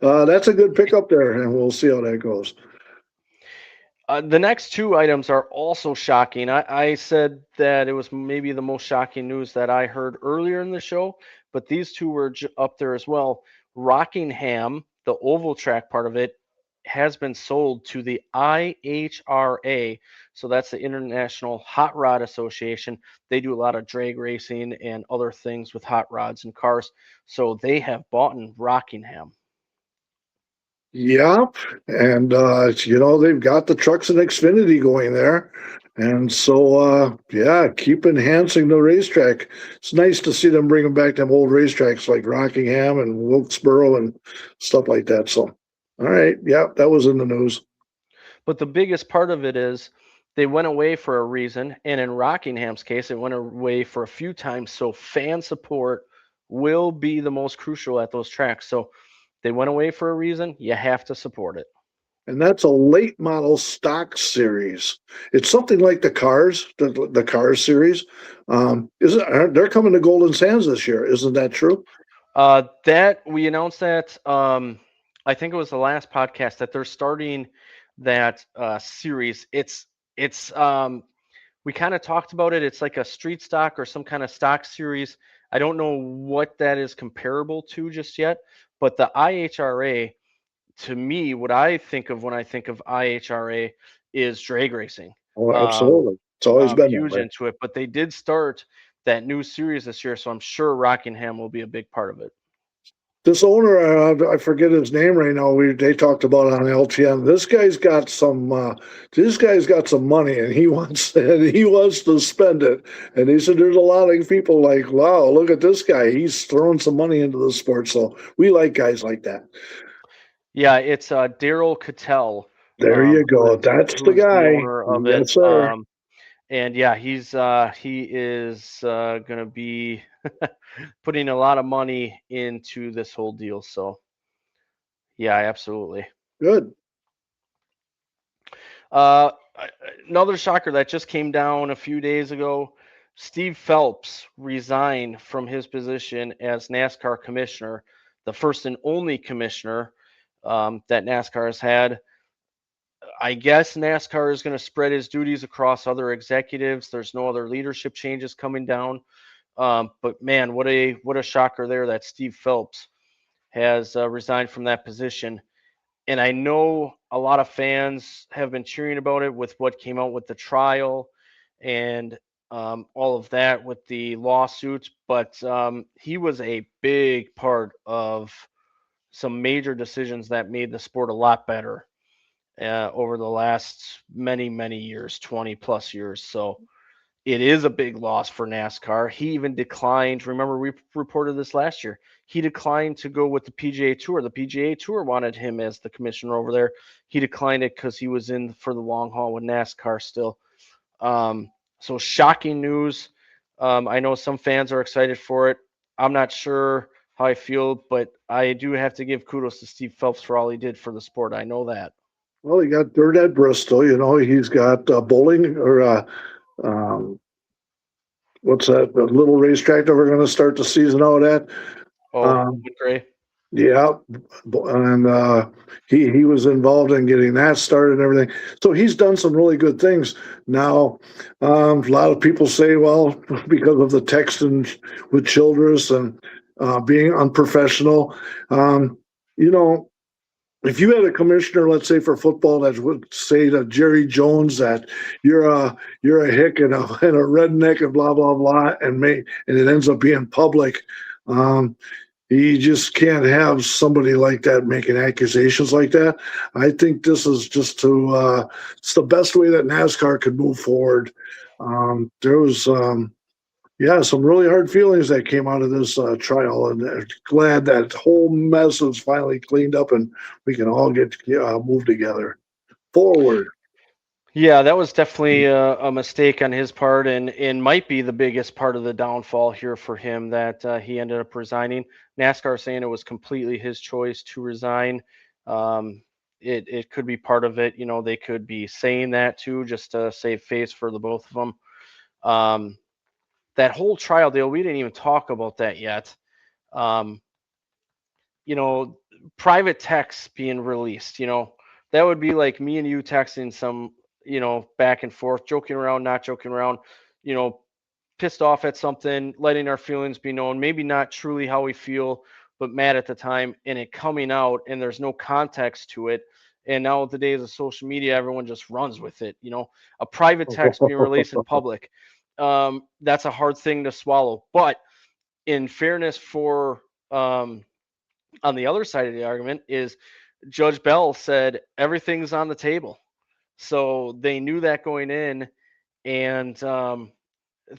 that's a good pickup there, and we'll see how that goes. The next two items are also shocking. I said that it was maybe the most shocking news that I heard earlier in the show, but these two were up there as well. Rockingham, the oval track part of it, has been sold to the IHRA. So that's the International Hot Rod Association. They do a lot of drag racing and other things with hot rods and cars. So they have bought in Rockingham. Yeah, and they've got the trucks and Xfinity going there, and so yeah, keep enhancing the racetrack. It's nice to see them bringing back them old racetracks like Rockingham and Wilkesboro and stuff like that. So, all right, yeah, that was in the news. But the biggest part of it is they went away for a reason, and in Rockingham's case, it went away for a few times. So fan support will be the most crucial at those tracks. So they went away for a reason. You have to support it. And that's a late model stock series. It's something like the Cars, the Cars series. They're coming to Golden Sands this year? Isn't that true? That we announced that I think it was the last podcast that they're starting that series. It's we kind of talked about it. It's like a street stock or some kind of stock series. I don't know what that is comparable to just yet, but the IHRA, to me, what I think of when I think of IHRA is drag racing. Oh, absolutely. It's always been that Huge way. into it, but they did start that new series this year, so I'm sure Rockingham will be a big part of it. This owner, I forget his name right now. They talked about it on LTN. This guy's got some. This guy's got some money, and he wants to spend it. And he said, "There's a lot of people like, wow, look at this guy. He's throwing some money into the sport." So we like guys like that. Yeah, it's Daryl Cattell. There you go. That's the who's guy. owner of Yes, it. sir. And yeah, he is going to be putting a lot of money into this whole deal. So yeah, absolutely. Good. Uh, Another shocker that just came down a few days ago. Steve Phelps resigned from his position as NASCAR commissioner, the first and only commissioner that NASCAR has had. I guess NASCAR is going to spread his duties across other executives. There's no other leadership changes coming down. But man, what a shocker there that Steve Phelps has resigned from that position. And I know a lot of fans have been cheering about it with what came out with the trial and all of that with the lawsuits. But he was a big part of some major decisions that made the sport a lot better over the last many years, 20 plus years. So it is a big loss for NASCAR. He even declined. Remember, we reported this last year. He declined to go with the PGA Tour. The PGA Tour wanted him as the commissioner over there. He declined it because he was in for the long haul with NASCAR still. So shocking news. I know some fans are excited for it. I'm not sure how I feel, but I do have to give kudos to Steve Phelps for all he did for the sport. I know that. Well, he got dirt at Bristol. He's got bowling or what's that? The little racetrack that we're going to start the season out at. Gray. Yeah, and he was involved in getting that started and everything. So he's done some really good things. Now, a lot of people say, well, because of the texting with Childress and being unprofessional, if you had a commissioner, let's say for football, that would say to Jerry Jones that you're a hick and a redneck and blah blah blah, and it ends up being public. You just can't have somebody like that making accusations like that. I think this is just it's the best way that NASCAR could move forward. There was, some really hard feelings that came out of this trial, and glad that whole mess is finally cleaned up and we can all get moved together forward. Yeah, that was definitely a mistake on his part, and might be the biggest part of the downfall here for him that he ended up resigning. NASCAR saying it was completely his choice to resign. It could be part of it. They could be saying that too, just to save face for the both of them. That whole trial deal, we didn't even talk about that yet. Private texts being released, that would be like me and you texting some, back and forth, joking around, not joking around, pissed off at something, letting our feelings be known, maybe not truly how we feel, but mad at the time, and it coming out and there's no context to it. And now with the days of social media, everyone just runs with it. A private text being released in public, that's a hard thing to swallow. But in fairness for on the other side of the argument is Judge Bell said everything's on the table. So they knew that going in, and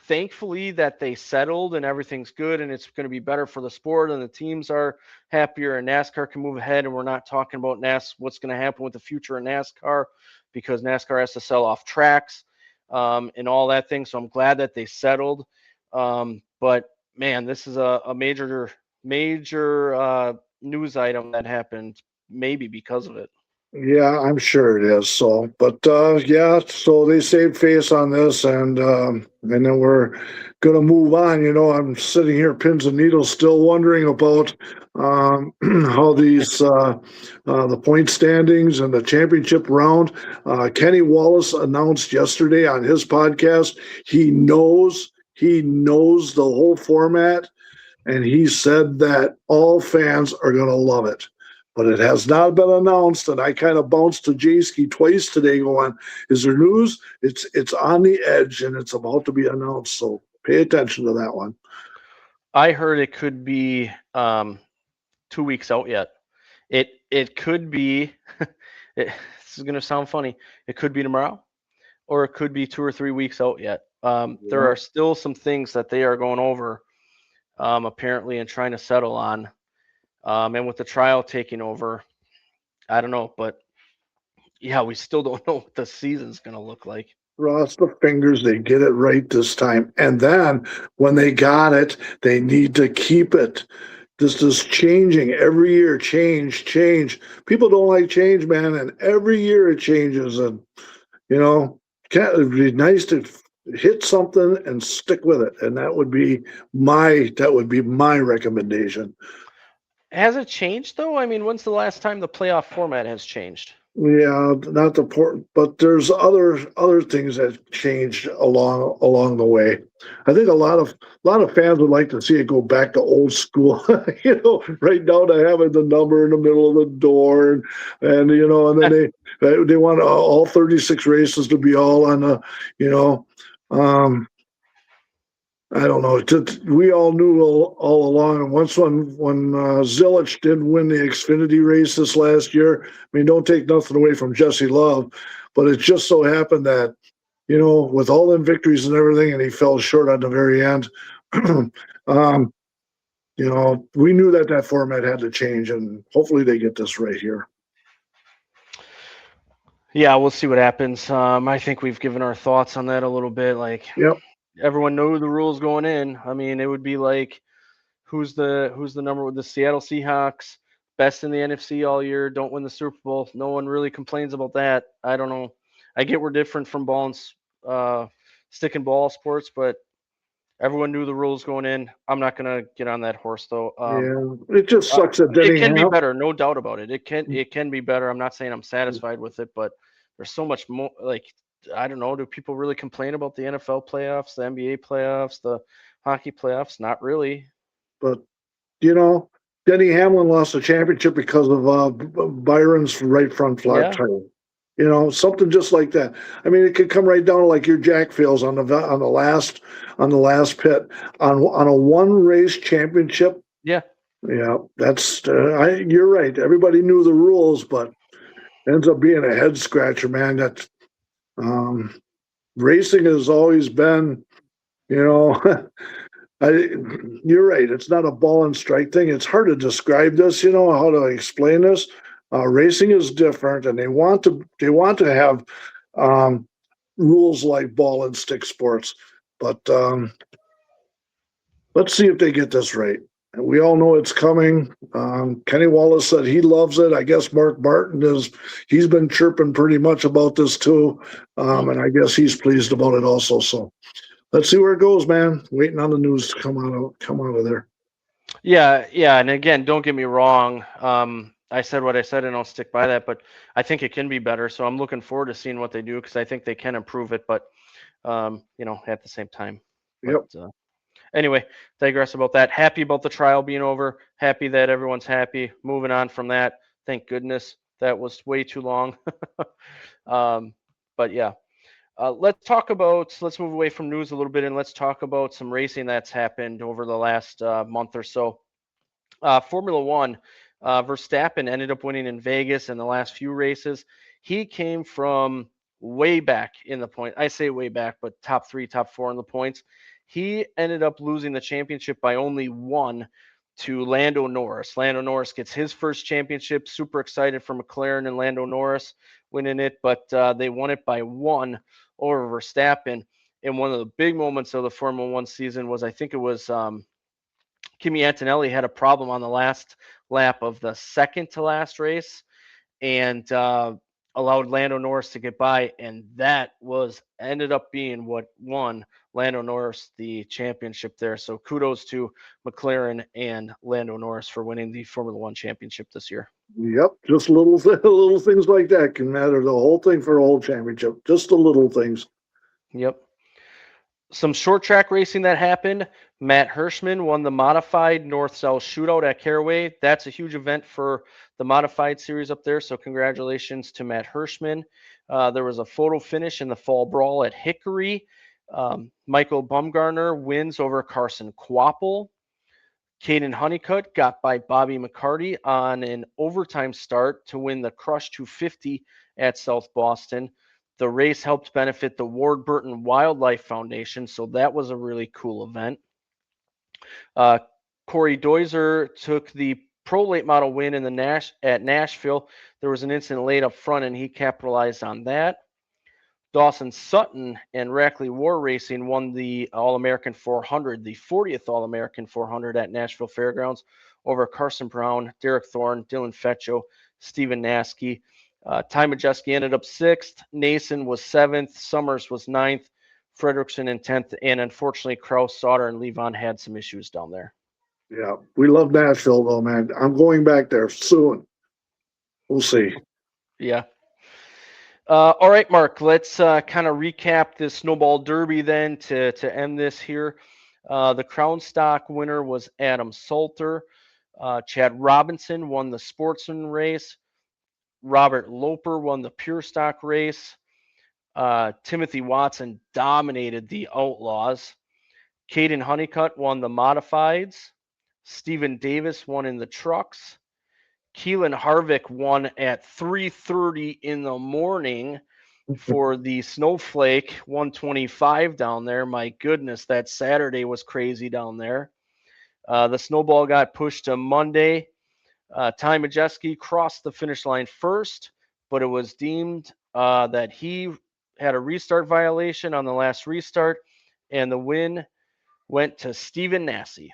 thankfully that they settled and everything's good and it's going to be better for the sport and the teams are happier and NASCAR can move ahead, and we're not talking about what's going to happen with the future of NASCAR because NASCAR has to sell off tracks and all that thing. So I'm glad that they settled. But man, this is a major news item that happened maybe because of it. Yeah, I'm sure it is. So, but yeah, so they saved face on this, and then we're gonna move on. I'm sitting here, pins and needles, still wondering about how these the point standings and the championship round. Kenny Wallace announced yesterday on his podcast he knows the whole format, and he said that all fans are gonna love it. But it has not been announced, and I kind of bounced to Jayski twice today going, is there news? It's on the edge, and it's about to be announced, so pay attention to that one. I heard it could be 2 weeks out yet. It could be, this is going to sound funny, it could be tomorrow, or it could be 2 or 3 weeks out yet. There are still some things that they are going over, apparently, and trying to settle on. And with the trial taking over, I don't know, but yeah, we still don't know what the season's going to look like. Cross the fingers they get it right this time. And then when they got it, they need to keep it. This is changing every year. Change. People don't like change, man. And every year it changes. And, it'd be nice to hit something and stick with it. And that would be my recommendation. Has it changed though? I mean, when's the last time the playoff format has changed? Yeah, not the port, but there's other things that changed along the way. I think a lot of fans would like to see it go back to old school, right down to having the number in the middle of the door, and and then they want all 36 races to be all on the I don't know. We all knew all along. And once when Zilich didn't win the Xfinity race this last year, I mean, don't take nothing away from Jesse Love, but it just so happened that, with all them victories and everything, and he fell short on the very end. We knew that format had to change, and hopefully they get this right here. Yeah, we'll see what happens. I think we've given our thoughts on that a little bit. Yep. Everyone knew the rules going in. I mean, it would be like, who's the number with the Seattle Seahawks, best in the NFC all year, don't win the Super Bowl. No one really complains about that. I don't know. I get we're different from stick and ball sports, but everyone knew the rules going in. I'm not gonna get on that horse though. It just sucks that it can be better, no doubt about it. It can be better. I'm not saying I'm satisfied with it, but there's so much more. I don't know. Do people really complain about the NFL playoffs, the NBA playoffs, the hockey playoffs? Not really. But, Denny Hamlin lost the championship because of Byron's right front flat tire. Something just like that. I mean, it could come right down to like your Jack fails on the last pit on a one race championship. Yeah. Yeah, that's you're right. Everybody knew the rules, but it ends up being a head scratcher, man. That's racing has always been, you're right. It's not a ball and strike thing. It's hard to describe this, how to explain this. Racing is different, and they want to have rules like ball and stick sports. But let's see if they get this right. And we all know it's coming. Kenny Wallace said he loves it. I guess Mark Martin he's been chirping pretty much about this too. And I guess he's pleased about it also. So let's see where it goes, man. Waiting on the news to come out of there. Yeah, and again, don't get me wrong. I said what I said, and I'll stick by that. But I think it can be better. So I'm looking forward to seeing what they do because I think they can improve it. But at the same time. But Yep. anyway, digress about that. Happy about the trial being over. Happy that everyone's happy. Moving on from that. Thank goodness that was way too long. But yeah. Let's move away from news a little bit and let's talk about some racing that's happened over the last month or so. Formula One, Verstappen ended up winning in Vegas in the last few races. He came from way back in the point. I say way back, but top 3, top 4 in the points. He ended up losing the championship by only 1 to Lando Norris. Lando Norris gets his first championship. Super excited for McLaren and Lando Norris winning it, but they won it by 1 over Verstappen. And one of the big moments of the Formula One season was, I think it was Kimi Antonelli had a problem on the last lap of the second to last race and allowed Lando Norris to get by. And that ended up being what won Lando Norris the championship there. So kudos to McLaren and Lando Norris for winning the Formula One championship this year. Yep, just little things like that can matter the whole thing for a whole championship. Just the little things. Yep. Some short track racing that happened. Matt Hirschman won the modified North-South shootout at Caraway. That's a huge event for the modified series up there. So congratulations to Matt Hirschman. There was a photo finish in the fall brawl at Hickory. Michael Bumgarner wins over Carson Kvapil. Caden Honeycutt got by Bobby McCarty on an overtime start to win the Crush 250 at South Boston. The race helped benefit the Ward Burton Wildlife Foundation, so that was a really cool event. Corey Doiser took the Pro Late Model win in at Nashville. There was an incident late up front, and he capitalized on that. Dawson Sutton and Rackley War Racing won the All-American 400, the 40th All-American 400 at Nashville Fairgrounds over Carson Brown, Derek Thorne, Dylan Fetcho, Stephen Naskey. Ty Majeski ended up 6th. Nason was 7th. Summers was 9th. Fredrickson in 10th. And unfortunately, Kraus, Sauter, and Levon had some issues down there. Yeah, we love Nashville, though, man. I'm going back there soon. We'll see. Yeah. All right, Mark, let's kind of recap this Snowball Derby then to end this here. The Crown Stock winner was Adam Salter. Chad Robinson won the Sportsman race. Robert Loper won the Pure Stock race. Timothy Watson dominated the Outlaws. Caden Honeycutt won the Modifieds. Stephen Davis won in the Trucks. Keelan Harvick won at 3:30 in the morning for the Snowflake 125 down there. My goodness, that Saturday was crazy down there. The Snowball got pushed to Monday. Ty Majeski crossed the finish line first, but it was deemed that he had a restart violation on the last restart, and the win went to Stephen Nasse.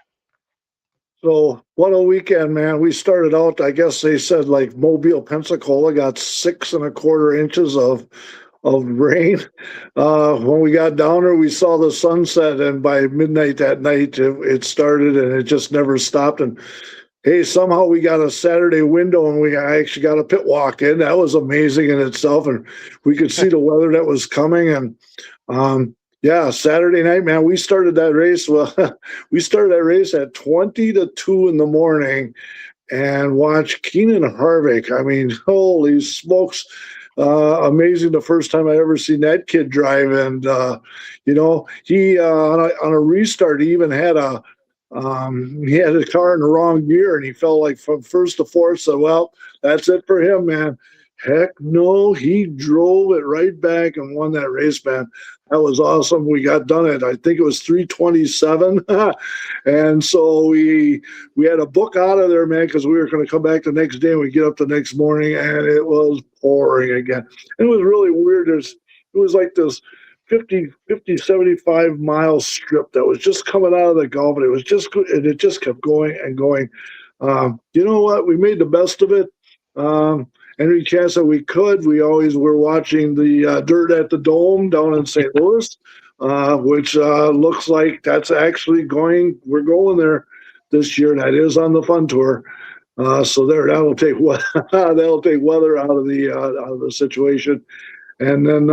So what a weekend, man. We started out, I guess they said like Mobile, Pensacola got 6 1/4 inches of rain. When we got down there, we saw the sunset, and by midnight that night, it started, and it just never stopped. And hey, somehow we got a Saturday window, and I actually got a pit walk in. That was amazing in itself, and we could see the weather that was coming. And yeah, Saturday night, man, we started that race. Well, we started that race at 20 to 2 in the morning and watched Keenan Harvick. I mean, holy smokes. Amazing. The first time I ever seen that kid drive. And, he, on a restart, he even had he had his car in the wrong gear, and he felt like from first to fourth. So, well, that's it for him, man. Heck no, he drove it right back and won that race, man. That was awesome. We got done at, I think it was 3:27. And so we had to book out of there, man, because we were going to come back the next day, and we get up the next morning, and it was pouring again. It was really weird. It was like this 50, 75 mile strip that was just coming out of the Gulf, and it was just good, and it just kept going and going. You know what? We made the best of it. Any chance that we could, we always were watching the Dirt at the Dome down in St. Louis. which looks like that's actually we're going there this year. That is on the Fun Tour. So that'll take that'll take weather out of the situation. And then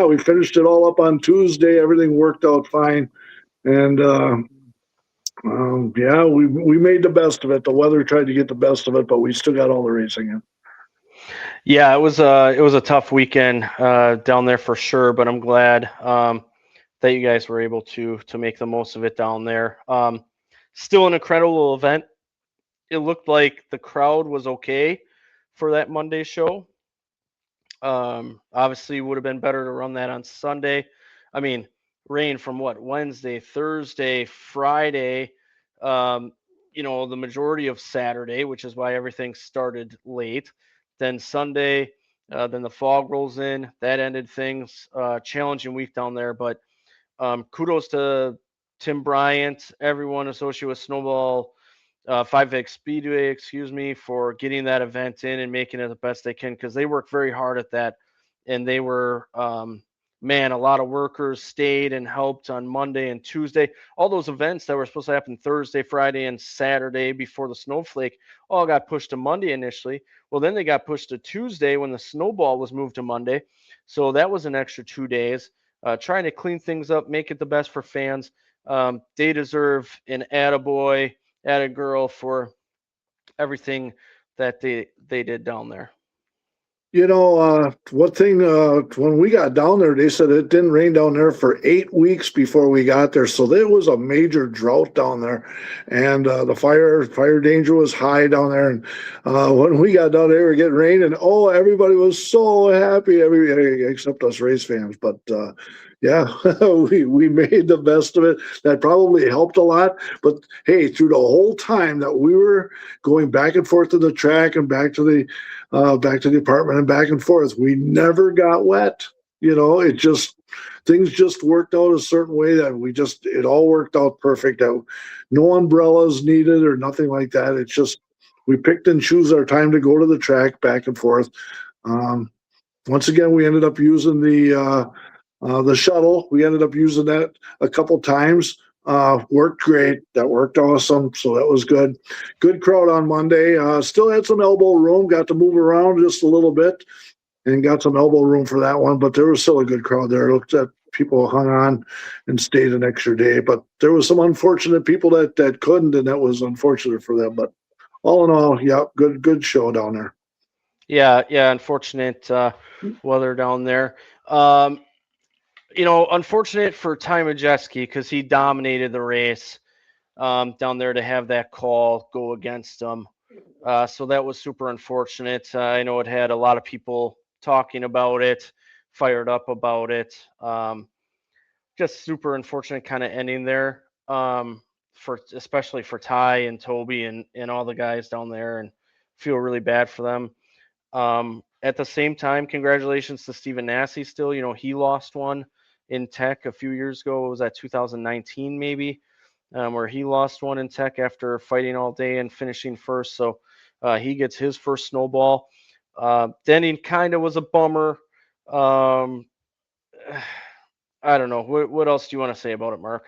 we finished it all up on Tuesday. Everything worked out fine, and we made the best of it. The weather tried to get the best of it, but we still got all the racing in. Yeah, it was a tough weekend down there for sure, but I'm glad that you guys were able to make the most of it down there. Still an incredible event. It looked like the crowd was okay for that Monday show. Obviously, would have been better to run that on Sunday. I mean, rain from Wednesday, Thursday, Friday, the majority of Saturday, which is why everything started late. Then Sunday, then the fog rolls in. That ended things. Challenging week down there, but kudos to Tim Bryant, everyone associated with Snowball 5X Speedway, for getting that event in and making it the best they can, because they worked very hard at that. And they were, a lot of workers stayed and helped on Monday and Tuesday. All those events that were supposed to happen Thursday, Friday, and Saturday before the snowflake all got pushed to Monday initially. Well, then they got pushed to Tuesday when the Snowball was moved to Monday. So that was an extra 2 days. Trying to clean things up, make it the best for fans. They deserve an attaboy, attagirl for everything that they did down there. One thing, when we got down there, they said it didn't rain down there for 8 weeks before we got there. So there was a major drought down there, and the fire danger was high down there. And when we got down there, we were getting rain, and everybody was so happy, everybody except us race fans. But we made the best of it. That probably helped a lot. But hey, through the whole time that we were going back and forth to the track and back to the apartment and back and forth, we never got wet. Things just worked out a certain way that it all worked out perfect. No umbrellas needed or nothing like that. It's just we picked and choose our time to go to the track back and forth. Once again, we ended up using the shuttle. We ended up using that a couple times. Worked great. That worked awesome. So that was good. Good crowd on Monday. Still had some elbow room. Got to move around just a little bit and got some elbow room for that one. But there was still a good crowd there. It looked at people hung on and stayed an extra day. But there was some unfortunate people that couldn't, and that was unfortunate for them. But all in all, good show down there. Yeah, unfortunate weather down there. Unfortunate for Ty Majeski, because he dominated the race down there, to have that call go against him. So that was super unfortunate. I know it had a lot of people talking about it, fired up about it. Just super unfortunate kind of ending there, especially for Ty and Toby and all the guys down there, and feel really bad for them. At the same time, congratulations to Stephen Nasse still. He lost one in Tech a few years ago. It was at 2019 maybe, where he lost one in Tech after fighting all day and finishing first. So he gets his first Snowball. Denning kind of was a bummer. I don't know. What else do you want to say about it, Mark?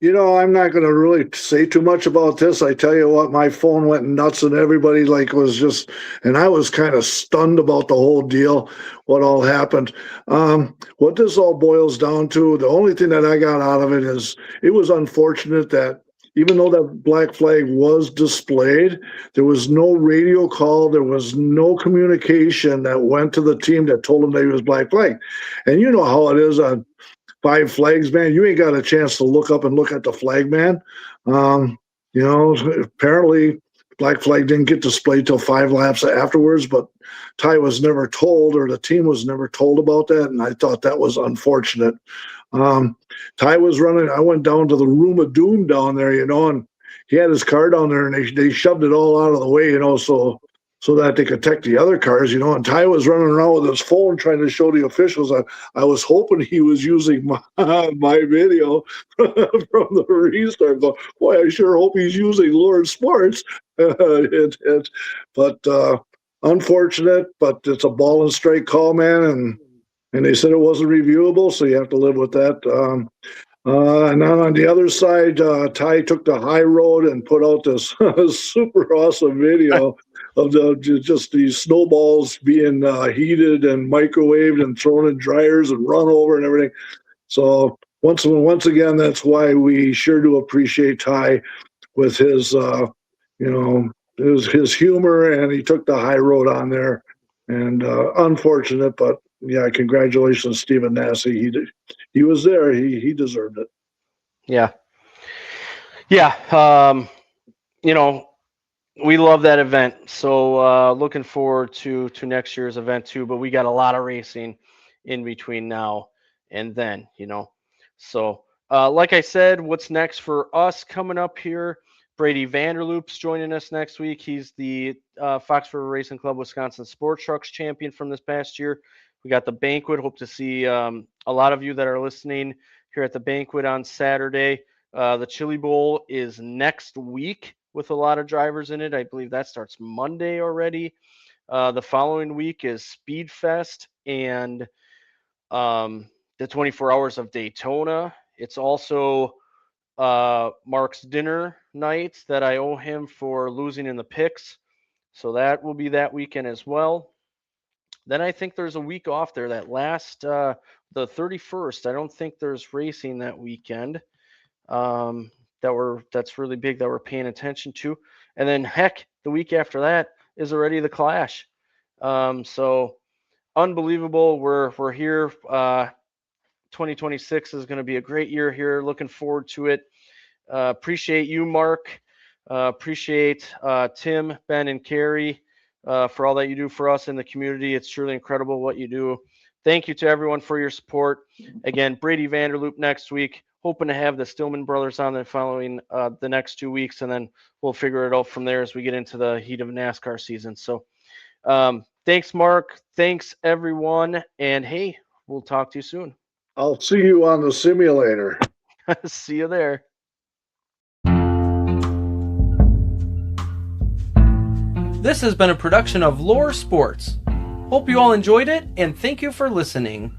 I'm not going to really say too much about this. I tell you what, my phone went nuts, and everybody and I was kind of stunned about the whole deal, what all happened. What this all boils down to, the only thing that I got out of it is it was unfortunate that even though that black flag was displayed, there was no radio call, there was no communication that went to the team that told them that he was black flag. And you know how it is on Five Flags, man. You ain't got a chance to look up and look at the flag, man. Apparently black flag didn't get displayed till 5 laps afterwards, but Ty was never told, or the team was never told about that, and I thought that was unfortunate. Ty was running. I went down to the Room of Doom down there, and he had his car down there, and they shoved it all out of the way, so that they could take the other cars, and Ty was running around with his phone trying to show the officials. I was hoping he was using my video from the restart. But boy, I sure hope he's using Lord Sports. But unfortunate, but it's a ball and strike call, man, and and they said it wasn't reviewable, so you have to live with that. And then on the other side, Ty took the high road and put out this super awesome video of just these snowballs being heated and microwaved and thrown in dryers and run over and everything. So once again, that's why we sure do appreciate Ty with his his humor, and he took the high road on there. And unfortunate, but yeah, congratulations, Stephen Nasse. He was there. He deserved it. Yeah. We love that event. So looking forward to next year's event too. But we got a lot of racing in between now and then. So like I said, what's next for us coming up here? Brady Vanderloop's joining us next week. He's the Fox River Racing Club Wisconsin Sports Trucks champion from this past year. We got the banquet. Hope to see a lot of you that are listening here at the banquet on Saturday. The Chili Bowl is next week with a lot of drivers in it. I believe that starts Monday already. The following week is Speed Fest and the 24 Hours of Daytona. It's also Mark's dinner night that I owe him for losing in the picks. So that will be that weekend as well. Then I think there's a week off there that last the 31st. I don't think there's racing that weekend. That's really big that we're paying attention to. And then heck, the week after that is already the Clash. So unbelievable. We're here. 2026 is going to be a great year here. Looking forward to it. Appreciate you, Mark. Appreciate Tim, Ben, and Carrie for all that you do for us in the community. It's truly incredible what you do. Thank you to everyone for your support. Again, Brady Vanderloop next week. Hoping to have the Stillman brothers on the following the next 2 weeks, and then we'll figure it out from there as we get into the heat of NASCAR season. So thanks, Mark. Thanks, everyone. And hey, we'll talk to you soon. I'll see you on the simulator. See you there. This has been a production of Lore Sports. Hope you all enjoyed it, and thank you for listening.